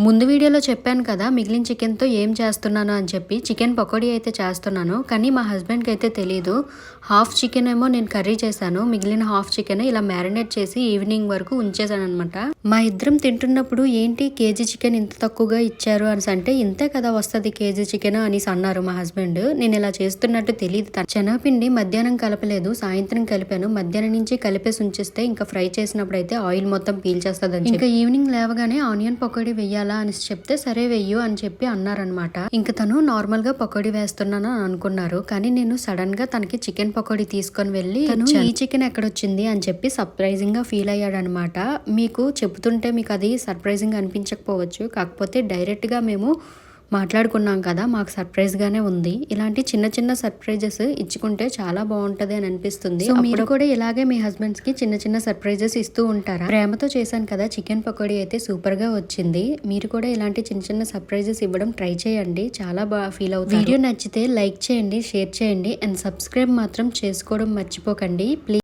ముందు వీడియోలో చెప్పాను కదా మిగిలిన చికెన్తో ఏం చేస్తున్నాను అని చెప్పి చికెన్ పకోడీ అయితే చేస్తున్నాను. కానీ మా హస్బెండ్కి అయితే తెలీదు. హాఫ్ చికెన్ ఏమో నేను కర్రీ చేశాను, మిగిలిన హాఫ్ చికెన్ ఇలా మ్యారినేట్ చేసి ఈవినింగ్ వరకు ఉంచేసాను అనమాట. మా ఇద్దరం తింటున్నప్పుడు ఏంటి కేజీ చికెన్ ఇంత తక్కువగా ఇచ్చారు అని అంటే, ఇంతే కదా వస్తుంది కేజీ చికెన్ అనేసి అన్నారు మా హస్బెండ్. నేను ఇలా చేస్తున్నట్టు తెలియదు. శనగపిండి మధ్యాహ్నం కలపలేదు, సాయంత్రం కలిపాను. మధ్యాహ్నం నుంచి కలిపేసి ఉంచేస్తే ఇంకా ఫ్రై చేసినప్పుడు అయితే ఆయిల్ మొత్తం పీల్చేస్తుంది. ఇంకా ఈవినింగ్ లేవగానే ఆనియన్ పకోడీ వెయ్యాలి అని చెప్తే సరే వెయ్యు అని చెప్పి అన్నారనమాట. ఇంకా తను నార్మల్ గా పకోడీ వేస్తున్నాను అని అనుకున్నారు. కానీ నేను సడన్ గా తనకి చికెన్ పకోడీ తీసుకొని వెళ్ళి ఈ చికెన్ ఎక్కడొచ్చింది అని చెప్పి సర్ప్రైజింగ్ గా ఫీల్ అయ్యాడు అనమాట. మీకు చెబుతుంటే మీకు అది సర్ప్రైజింగ్ అనిపించకపోవచ్చు, కాకపోతే డైరెక్ట్ గా మేము మాట్లాడుకున్నాం కదా, మాకు సర్ప్రైజ్ గానే ఉంది. ఇలాంటి చిన్న చిన్న సర్ప్రైజెస్ ఇచ్చుకుంటే చాలా బాగుంటది అని అనిపిస్తుంది. సో మీరు కూడా ఇలాగే మీ హస్బెండ్స్ కి చిన్న చిన్న సర్ప్రైజెస్ ఇస్తూ ఉంటారా? ప్రేమతో చేశాను కదా చికెన్ పకోడీ అయితే సూపర్ గా వచ్చింది. మీరు కూడా ఇలాంటి చిన్న చిన్న సర్ప్రైజెస్ ఇవ్వడం ట్రై చేయండి, చాలా బాగా ఫీల్ అవుతుంది. వీడియో నచ్చితే లైక్ చేయండి, షేర్ చేయండి అండ్ సబ్స్క్రైబ్ మాత్రం చేసుకోవడం మర్చిపోకండి ప్లీజ్.